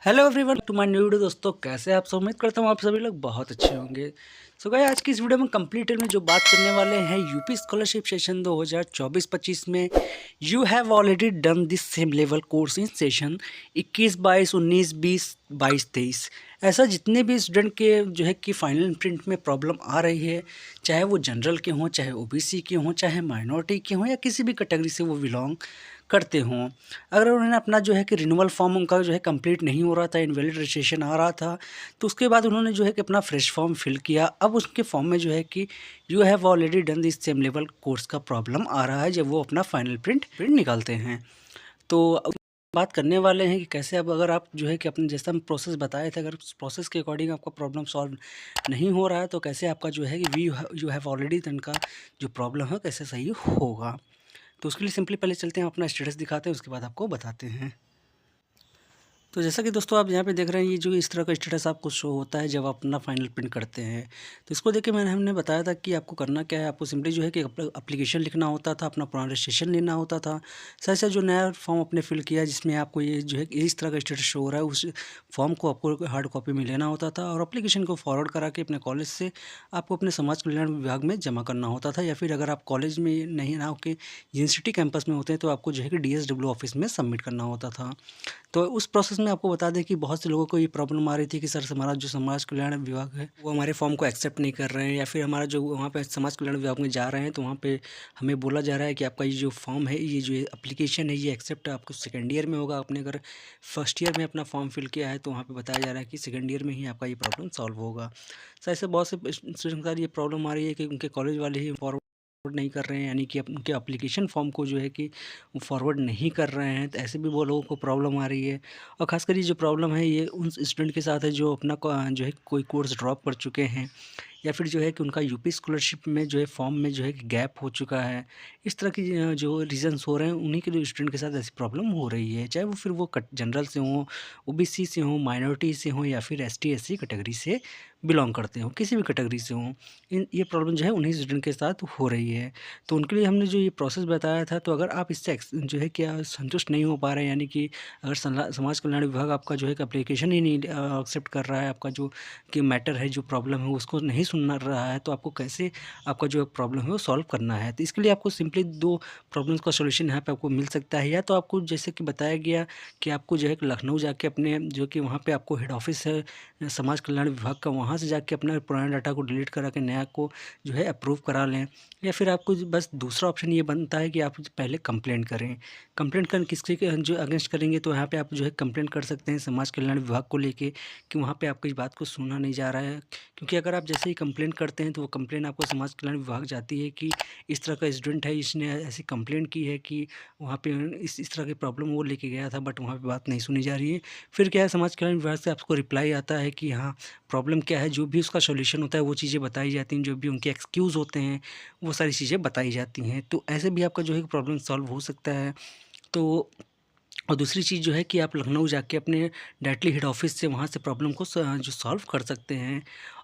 Hello everyone to my new video. दोस्तों कैसे हैं आप सब? उम्मीद करता हूँ आप सभी लोग बहुत अच्छे होंगे। सो गाइस आज की इस वीडियो में कंप्लीट डिटेल में जो बात करने वाले हैं यूपी स्कॉलरशिप सेशन 2024-25 में you have already done this same level course in session 21, 22, 19, 20, 22, 23। ऐसा जितने भी स्टूडेंट के जो है कि फाइनल प्रिंट में प्रॉब्लम आ रही है, चाहे वो जनरल के हों, चाहे ओबीसी के हों, चाहे माइनॉरिटी के हों या किसी भी कैटेगरी से वो बिलोंग करते हों, अगर उन्होंने अपना जो है कि रिन्यूअल फॉर्म उनका जो है कंप्लीट नहीं हो रहा था, इनवैलिड रजिस्ट्रेशन आ रहा था, तो उसके बाद उन्होंने जो है कि अपना फ्रेश फॉर्म फिल किया। अब उसके फॉर्म में जो है कि you have already done this same level course का प्रॉब्लम आ रहा है जब वो अपना फाइनल प्रिंट निकालते हैं। तो अब बात करने वाले हैं कि कैसे अब अगर आप जो है कि अपने जैसा हम प्रोसेस बताए थे, अगर उस प्रोसेस के अकॉर्डिंग आपका प्रॉब्लम सॉल्व नहीं हो रहा है तो कैसे आपका जो है कि we you have already done का जो प्रॉब्लम है कैसे सही होगा। तो उसके लिए सिंपली पहले चलते हैं, अपना स्टेटस दिखाते हैं, उसके बाद आपको बताते हैं। तो जैसा कि दोस्तों आप यहाँ पे देख रहे हैं, ये जो इस तरह का स्टेटस आपको शो होता है जब आप अपना फाइनल प्रिंट करते हैं। तो इसको देख के हमने बताया था कि आपको करना क्या है। आपको सिंपली जो है कि एप्लीकेशन लिखना होता था, अपना पुराना रजिस्ट्रेशन लेना होता था, साथ साथ जो नया फॉर्म आपने फिल किया जिसमें आपको ये जो है इस तरह का स्टेटस शो हो रहा है, उस फॉर्म को आपको हार्ड कॉपी में लेना होता था और एप्लीकेशन को फॉरवर्ड करा के अपने कॉलेज से आपको अपने समाज कल्याण विभाग में जमा करना होता था, या फिर अगर आप कॉलेज में नहीं ना होकर यूनिवर्सिटी कैंपस में होते हैं तो आपको जो है कि DSW ऑफिस में सबमिट करना होता था। तो उस प्रोसेस में आपको बता दें कि बहुत से लोगों को ये प्रॉब्लम आ रही थी कि सर हमारा जो समाज कल्याण विभाग है वो हमारे फॉर्म को एक्सेप्ट नहीं कर रहे हैं, या फिर हमारा जो वहाँ पे समाज कल्याण विभाग में जा रहे हैं तो वहाँ पे हमें बोला जा रहा है कि आपका ये जो फॉर्म है, ये जो एप्लीकेशन है, ये एक्सेप्ट आपको सेकेंड ईयर में होगा। आपने अगर फर्स्ट ईयर में अपना फॉर्म फिल किया है तो वहाँ पर बताया जा रहा है कि सेकेंड ईयर में ही आपका ये प्रॉब्लम सॉल्व होगा। सर ऐसे बहुत से स्टूडेंट का ये प्रॉब्लम आ रही है कि उनके कॉलेज वाले ही फॉरवर्ड नहीं कर रहे हैं, यानी कि उनके एप्लीकेशन फॉर्म को जो है कि वो फॉरवर्ड नहीं कर रहे हैं। तो ऐसे भी वो लोगों को प्रॉब्लम आ रही है। और ख़ासकर ये जो प्रॉब्लम है ये उन स्टूडेंट के साथ है जो अपना जो है कोई कोर्स ड्रॉप कर चुके हैं, या फिर जो है कि उनका यूपी स्कॉलरशिप में जो है फॉर्म में जो है कि गैप हो चुका है। इस तरह की जो रीज़न्स हो रहे हैं उन्हीं के लिए स्टूडेंट के साथ ऐसी प्रॉब्लम हो रही है, चाहे वो फिर वो जनरल से हों, ओबीसी से हों, माइनॉरिटी से हों, या फिर ST SC कैटेगरी से बिलोंग करते हों, किसी भी कैटेगरी से हों। ये प्रॉब्लम जो है उन्हीं स्टूडेंट के साथ हो रही है। तो उनके लिए हमने जो ये प्रोसेस बताया था, तो अगर आप इससे जो है क्या संतुष्ट नहीं हो पा रहे हैं, यानी कि अगर समाज कल्याण विभाग आपका जो है कि एप्लीकेशन ही नहीं एक्सेप्ट कर रहा है, आपका जो कि मैटर है, जो प्रॉब्लम है उसको नहीं सुन रहा है, तो आपको कैसे आपका जो प्रॉब्लम है वो सॉल्व करना है। तो इसके लिए आपको सिंपली 2 प्रॉब्लम्स का सॉल्यूशन यहाँ पे आपको मिल सकता है। या तो आपको जैसे कि बताया गया कि आपको जो है कि लखनऊ जाके अपने जो कि वहाँ पे आपको हेड ऑफ़िस है समाज कल्याण विभाग का, वहाँ से जाके अपना पुराना डाटा को डिलीट करा के नया को जो है अप्रूव करा लें। या फिर आपको बस दूसरा ऑप्शन ये बनता है कि आप पहले कंप्लेंट करें। कंप्लेंट किसके जो अगेंस्ट करेंगे, तो यहाँ पे आप जो है कंप्लेंट कर सकते हैं समाज कल्याण विभाग को लेके कि वहाँ पे आपकी इस बात को सुना नहीं जा रहा है। क्योंकि अगर आप जैसे ही कंप्लेंट करते हैं तो वो कंप्लेंट आपको समाज कल्याण विभाग जाती है कि इस तरह का स्टूडेंट है, इसने ऐसी कंप्लेंट की है कि वहाँ पे इस तरह की प्रॉब्लम वो लेके गया था, बट वहाँ पे बात नहीं सुनी जा रही है। फिर क्या है, समाज कल्याण विभाग से आपको रिप्लाई आता है कि हाँ प्रॉब्लम क्या है, जो भी उसका सॉल्यूशन होता है वो चीज़ें बताई जाती हैं, जो भी उनके एक्सक्यूज़ होते हैं वो सारी चीज़ें बताई जाती हैं। तो ऐसे भी आपका जो है प्रॉब्लम सॉल्व हो सकता है। तो और दूसरी चीज़ जो है कि आप लखनऊ जाके अपने डायरेक्टली हेड ऑफ़िस से वहाँ से प्रॉब्लम को जो सॉल्व कर सकते हैं।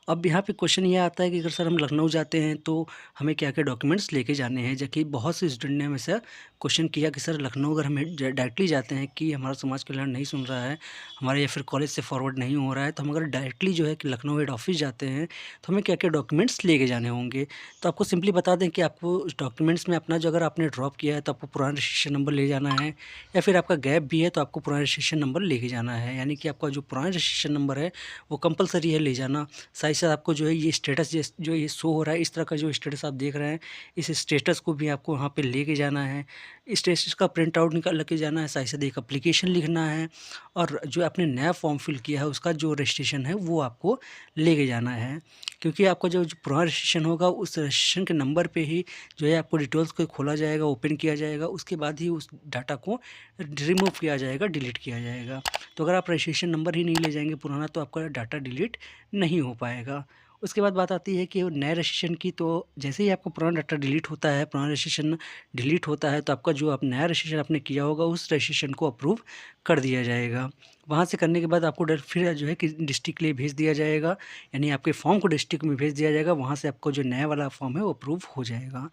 अब यहाँ पे क्वेश्चन ये आता है कि अगर सर हम लखनऊ जाते हैं तो हमें क्या-क्या डॉक्यूमेंट्स लेके जाने हैं? जबकि बहुत से स्टूडेंट ने हमेशा क्वेश्चन किया कि सर लखनऊ अगर हम डायरेक्टली जाते हैं कि हमारा समाज कल्याण नहीं सुन रहा है, हमारे या फिर कॉलेज से फॉरवर्ड नहीं हो रहा है, तो हम अगर डायरेक्टली जो है कि लखनऊ हेड ऑफ़िस जाते हैं, तो हमें क्या-क्या डॉक्यूमेंट्स लेके जाने होंगे? तो आपको सिंपली बता दें कि आपको उस डॉक्यूमेंट्स में अपना जो अगर आपने ड्रॉप किया है तो आपको पुराना रजिस्ट्रेशन नंबर ले जाना है, या फिर आपका गैप भी है तो आपको पुराना रजिस्ट्रेशन नंबर लेके जाना है। यानी कि आपका जो पुराना रजिस्ट्रेशन नंबर है वो कंपल्सरी है ले जाना। साथ ही साथ आपको जो है ये स्टेटस जो ये शो हो रहा है, इस तरह का जो स्टेटस आप देख रहे हैं, इस स्टेटस को भी आपको वहाँ पे लेके जाना है। इस स्टेटस का प्रिंट आउट निकाल के जाना है, साथ ही साथ एक एप्लीकेशन लिखना है, और जो आपने नया फॉर्म फिल किया है उसका जो रजिस्ट्रेशन है वो आपको लेके जाना है। क्योंकि आपका जो पुराना रजिस्ट्रेशन होगा उस रजिस्ट्रेशन के नंबर पे ही जो है आपको डिटेल्स को खोला जाएगा, ओपन किया जाएगा, उसके बाद ही उस डाटा को रिमूव किया जाएगा, डिलीट किया जाएगा। तो अगर आप रजिस्ट्रेशन नंबर ही नहीं ले जाएँगे पुराना, तो आपका डाटा डिलीट नहीं हो पाएगा। उसके बाद बात आती है कि वो नए रजिस्ट्रेशन की, तो जैसे ही आपका पुराना डाटा डिलीट होता है, पुराना रजिस्ट्रेशन डिलीट होता है, तो आपका जो आप नया रजिस्ट्रेशन आपने किया होगा उस रजिस्ट्रेशन को अप्रूव कर दिया जाएगा। वहाँ से करने के बाद आपको फिर जो है कि डिस्ट्रिक्ट के लिए भेज दिया जाएगा, यानी आपके फॉर्म को डिस्ट्रिक्ट में भेज दिया जाएगा। वहाँ से आपको जो नया वाला फॉर्म है वो अप्रूव हो जाएगा।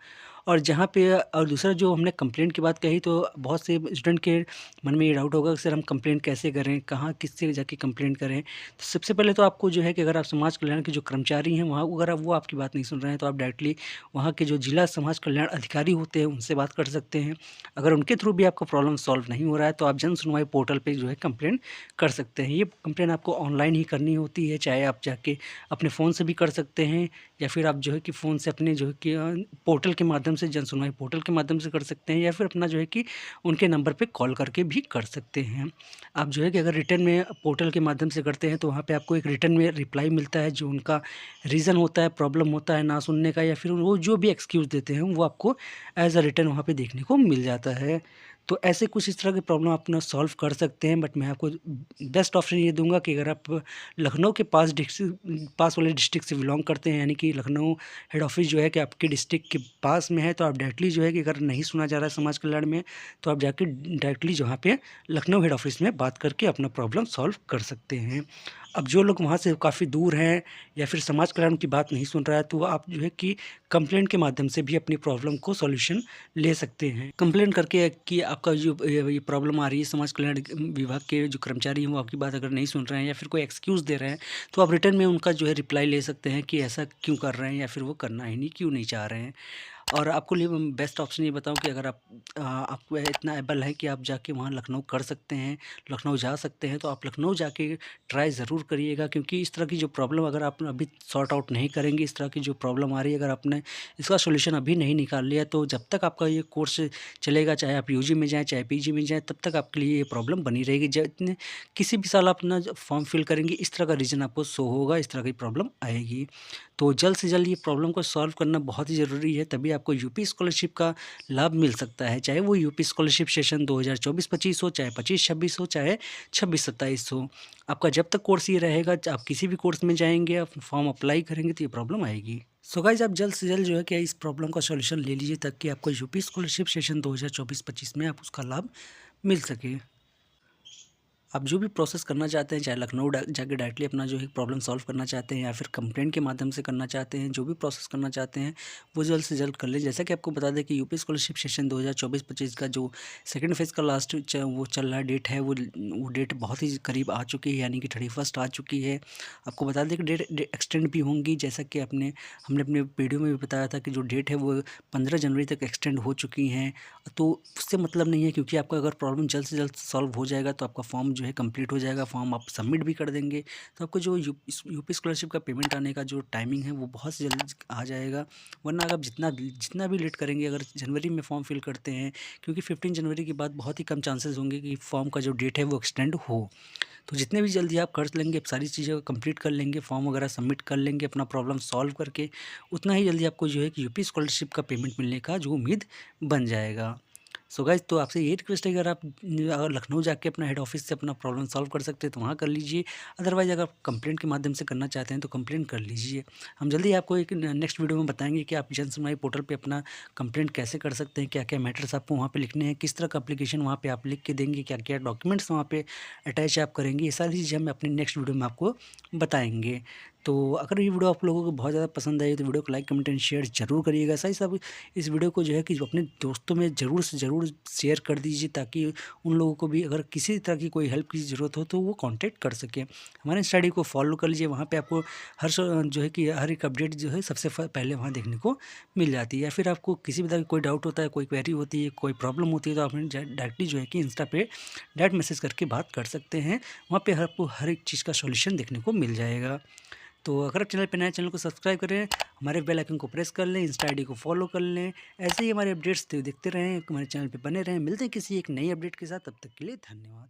और जहाँ पे और दूसरा जो हमने कंप्लेंट की बात कही, तो बहुत से स्टूडेंट के मन में ये डाउट होगा कि सर हम कंप्लेंट कैसे करें, कहाँ किससे जाके कंप्लेंट करें। तो सबसे पहले तो आपको जो है कि अगर आप समाज कल्याण के जो कर्मचारी हैं वहाँ, अगर वो आपकी बात नहीं सुन रहे हैं, तो आप डायरेक्टली वहाँ के जो जिला समाज कल्याण अधिकारी होते हैं उनसे बात कर सकते हैं। अगर उनके थ्रू भी आपका प्रॉब्लम सॉल्व नहीं हो रहा है, तो आप जन सुनवाई पोर्टल पे जो है कंप्लेंट कर सकते हैं। ये कंप्लेंट आपको ऑनलाइन ही करनी होती है, चाहे आप जाके अपने फ़ोन से भी कर सकते हैं, या फिर आप जो है कि फ़ोन से अपने जो है कि पोर्टल के माध्यम से, जन सुनवाई पोर्टल के माध्यम से कर सकते हैं, या फिर अपना जो है कि उनके नंबर पे कॉल करके भी कर सकते हैं। आप जो है कि अगर रिटर्न में पोर्टल के माध्यम से करते हैं, तो वहाँ पे आपको एक रिटर्न में रिप्लाई मिलता है, जो उनका रीज़न होता है, प्रॉब्लम होता है ना सुनने का, या फिर वो जो भी एक्सक्यूज़ देते हैं वो आपको एज़ अ रिटर्न वहाँ पे देखने को मिल जाता है। तो ऐसे कुछ इस तरह की प्रॉब्लम आप अपना सॉल्व कर सकते हैं। बट मैं आपको बेस्ट ऑप्शन ये दूँगा कि अगर आप लखनऊ के पास वाले डिस्ट्रिक्ट से बिलॉन्ग करते हैं, यानी कि लखनऊ हेड ऑफ़िस जो है कि आपके डिस्ट्रिक्ट के पास में है, तो आप डायरेक्टली जो है कि अगर नहीं सुना जा रहा है समाज कल्याण में, तो आप जाके डायरेक्टली जहाँ पे लखनऊ हेड ऑफ़िस में बात करके अपना प्रॉब्लम सॉल्व कर सकते हैं। अब जो लोग वहाँ से काफ़ी दूर हैं, या फिर समाज कल्याण की बात नहीं सुन रहा है, तो आप जो है कि कंप्लेंट के माध्यम से भी अपनी प्रॉब्लम को सॉल्यूशन ले सकते हैं। कंप्लेंट करके कि आपका जो ये प्रॉब्लम आ रही है, समाज कल्याण विभाग के जो कर्मचारी हैं वो आपकी बात अगर नहीं सुन रहे हैं, या फिर कोई एक्सक्यूज़ दे रहे हैं, तो आप रिटर्न में उनका जो है रिप्लाई ले सकते हैं कि ऐसा क्यों कर रहे हैं, या फिर वो करना ही नहीं क्यों नहीं चाह रहे हैं। और आपको लिए बेस्ट ऑप्शन ये बताऊँ कि अगर आप इतना एबल है कि आप जाके वहाँ लखनऊ कर सकते हैं, लखनऊ जा सकते हैं, तो आप लखनऊ जाके ट्राई ज़रूर करिएगा। क्योंकि इस तरह की जो प्रॉब्लम अगर आप अभी सॉर्ट आउट नहीं करेंगे, इस तरह की जो प्रॉब्लम आ रही है, अगर आपने इसका सॉल्यूशन अभी नहीं निकाल लिया, तो जब तक आपका ये कोर्स चलेगा, चाहे आप यूजी में जाएँ, चाहे पीजी में जाएँ, तब तक आपके लिए ये प्रॉब्लम बनी रहेगी। जितने किसी भी साल आप अपना फॉर्म फिल करेंगे, इस तरह का रीज़न आपको शो होगा, इस तरह की प्रॉब्लम आएगी। तो जल्द से जल्द ये प्रॉब्लम को सॉल्व करना बहुत ही ज़रूरी है, तभी आपको यूपी स्कॉलरशिप का लाभ मिल सकता है। चाहे वो यूपी स्कॉलरशिप सेशन 2024-25 हो, चाहे 25-26 हो, चाहे 26-27 हो। आपका जब तक कोर्स ये रहेगा, आप किसी भी कोर्स में जाएँगे, आप फॉर्म अप्लाई करेंगे, तो ये प्रॉब्लम आएगी। सो गाइज़, आप जल्द से जल्द जो है कि इस प्रॉब्लम का सॉल्यूशन ले लीजिए, ताकि आपको यूपी स्कॉलरशिप सेशन 2024-25 में आप उसका लाभ मिल सके। आप जो भी प्रोसेस करना चाहते हैं, चाहे लखनऊ जाके डायरेक्टली अपना जो है प्रॉब्लम सॉल्व करना चाहते हैं, या फिर कंप्लेंट के माध्यम से करना चाहते हैं, जो भी प्रोसेस करना चाहते हैं वो जल्द से जल्द कर लें। जैसा कि आपको बता दें कि यूपी स्कॉलरशिप सेशन 2024-25 का जो सेकंड फेज़ का लास्ट वो चल रहा है, डेट है, वो डेट बहुत ही करीब आ चुकी है, यानी कि 31 आ चुकी है। आपको बता दें कि डेट एक्सटेंड भी होंगी, जैसा कि हमने अपने वीडियो में भी बताया था कि जो डेट है वो 15 जनवरी तक एक्सटेंड हो चुकी हैं। तो उससे मतलब नहीं है, क्योंकि आपका अगर प्रॉब्लम जल्द से जल्द सॉल्व हो जाएगा, तो आपका फॉर्म जो है कंप्लीट हो जाएगा, फॉर्म आप सबमिट भी कर देंगे, तो आपको जो यूपी स्कॉलरशिप का पेमेंट आने का जो टाइमिंग है वो बहुत जल्द आ जाएगा। वरना अगर आप जितना भी लेट करेंगे, अगर जनवरी में फॉर्म फिल करते हैं, क्योंकि 15 जनवरी के बाद बहुत ही कम चांसेस होंगे कि फॉर्म का जो डेट है वो एक्सटेंड हो। तो जितने भी जल्दी आप कर लेंगे, सारी चीज़ें कंप्लीट कर लेंगे, फॉर्म वगैरह सबमिट कर लेंगे अपना प्रॉब्लम सॉल्व करके, उतना ही जल्दी आपको जो है कि यूपी स्कॉलरशिप का पेमेंट मिलने का जो उम्मीद बन जाएगा। सो गाइज़, तो आपसे ये रिक्वेस्ट है कि अगर लखनऊ जाके अपना हेड ऑफ़िस से अपना प्रॉब्लम सॉल्व कर सकते हैं, तो वहाँ कर लीजिए। अदरवाइज़ अगर कंप्लेंट के माध्यम से करना चाहते हैं, तो कंप्लेंट कर लीजिए। हम जल्दी आपको एक नेक्स्ट वीडियो में बताएँगे कि आप जन सुनवाई पोर्टल पे अपना कंप्लेंट कैसे कर सकते हैं, क्या-क्या मैटर्स आपको वहाँ पे लिखने हैं, किस तरह का एप्लीकेशन वहाँ पे आप लिख के देंगे, क्या-क्या डॉक्यूमेंट्स वहाँ पे अटैच आप करेंगे, ये सारी चीज़ें हम अपनी नेक्स्ट वीडियो में आपको बताएँगे। तो अगर ये वीडियो आप लोगों को बहुत ज़्यादा पसंद आई, तो वीडियो को लाइक, कमेंट एंड शेयर ज़रूर करिएगा। साथ ही साथ इस वीडियो को जो है कि अपने दोस्तों में ज़रूर से ज़रूर शेयर कर दीजिए, ताकि उन लोगों को भी अगर किसी तरह की कोई हेल्प की ज़रूरत हो, तो वो कॉन्टैक्ट कर सकें। हमारे इंस्टा आईडी को फॉलो कर लीजिए, वहाँ पे आपको जो है कि हर एक अपडेट जो है सबसे पहले वहाँ देखने को मिल जाती है। या फिर आपको किसी भी तरह की कोई डाउट होता है, कोई क्वेरी होती है, कोई प्रॉब्लम होती है, तो आप डायरेक्टली जो है कि इंस्टा पे डायरेक्ट मैसेज करके बात कर सकते हैं। वहाँ पे आपको हर एक चीज़ का सॉल्यूशन देखने को मिल जाएगा। तो अगर आप चैनल पे नए, चैनल को सब्सक्राइब करें, हमारे बेल आइकन को प्रेस कर लें, इंस्टा आईडी को फॉलो कर लें। ऐसे ही हमारे अपडेट्स देखते रहें, हमारे चैनल पे बने रहें। मिलते हैं किसी एक नई अपडेट के साथ, तब तक के लिए धन्यवाद।